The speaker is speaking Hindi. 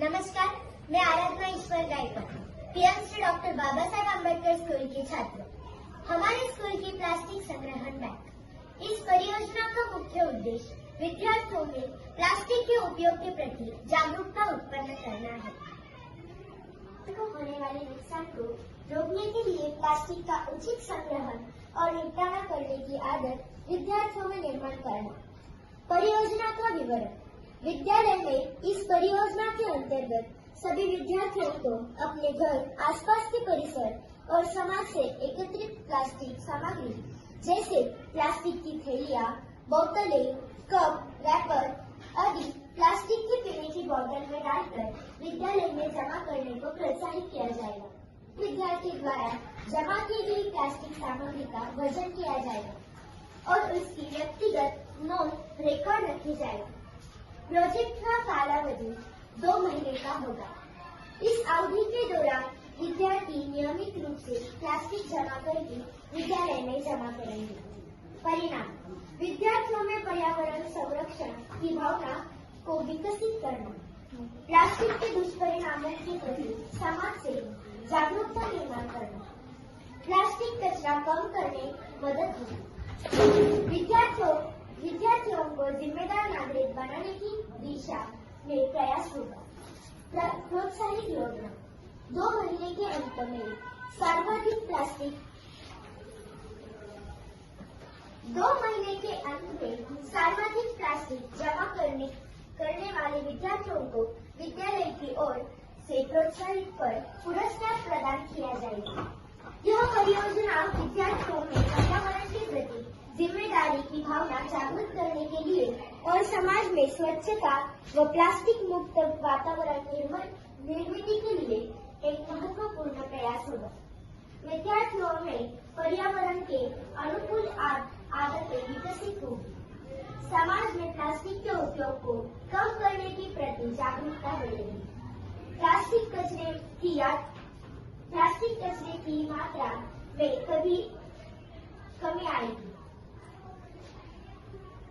नमस्कार, मैं आराधना ईश्वर Gaekwad, PMC doctor Baba Saheb Ambedkar school की छात्र। हमारे स्कूल की प्लास्टिक संग्रहण बैंक। इस परियोजना का मुख्य उद्देश्य विद्यार्थियों में प्लास्टिक के उपयोग के प्रति जागरूकता उत्पन्न करना है। को होने वाले नुकसान को रोकने के लिए प्लास्टिक का उचित संग्रहण और निपटारा करने की आदत विद्यार्थियों में निर्माण करना। परियोजना का विवरण। विद्यालय में इस परियोजना के अंतर्गत सभी विद्यार्थियों को अपने घर, आसपास के परिसर और समाज से एकत्रित प्लास्टिक सामग्री जैसे प्लास्टिक की थैलियां, बोतलें, कप, रैपर आदि प्लास्टिक की पीने की बोतल में डालकर विद्यालय में जमा करने को प्रोत्साहित किया जाएगा। विद्यार्थी द्वारा जमा की गई प्लास्टिक सामग्री का वजन किया जाएगा और उसकी व्यक्तिगत नोट रिकॉर्ड रखी जाएगी। प्रोजेक्ट का कालावधि 2 महीने का होगा। इस अवधि के दौरान विद्यार्थी नियमित रूप से प्लास्टिक जमा करके विद्यालय में जमा करेंगे। परिणाम: विद्यार्थियों में पर्यावरण संरक्षण की भावना को विकसित करना, प्लास्टिक के दुष्परिणामों के प्रति समाज से जागरूकता निर्माण करना, प्लास्टिक कचरा कम करने मदद होगी। विद्यार्थियों को जिम्मेदार नागरिक बनाने की दिशा में प्रयास होगा। प्रोत्साहित योजना: 2 महीने के अंत में सर्वाधिक प्लास्टिक जमा करने वाले विद्यार्थियों को विद्यालय की ओर से प्रोत्साहित कर पुरस्कार प्रदान किया जाएगा। यह परियोजना विद्यार्थियों में पर्यावरण के प्रति जिम्मेदारी की भावना जागृत करने के लिए और समाज में स्वच्छता व प्लास्टिक मुक्त वातावरण निर्मित के लिए एक महत्वपूर्ण प्रयास होगा। विद्यार्थियों में पर्यावरण के अनुकूल आदतें विकसित होगी। समाज में प्लास्टिक के उपयोग को कम करने के प्रति जागरूकता बढ़ेगी। प्लास्टिक कचरे की मात्रा में कमी आएगी।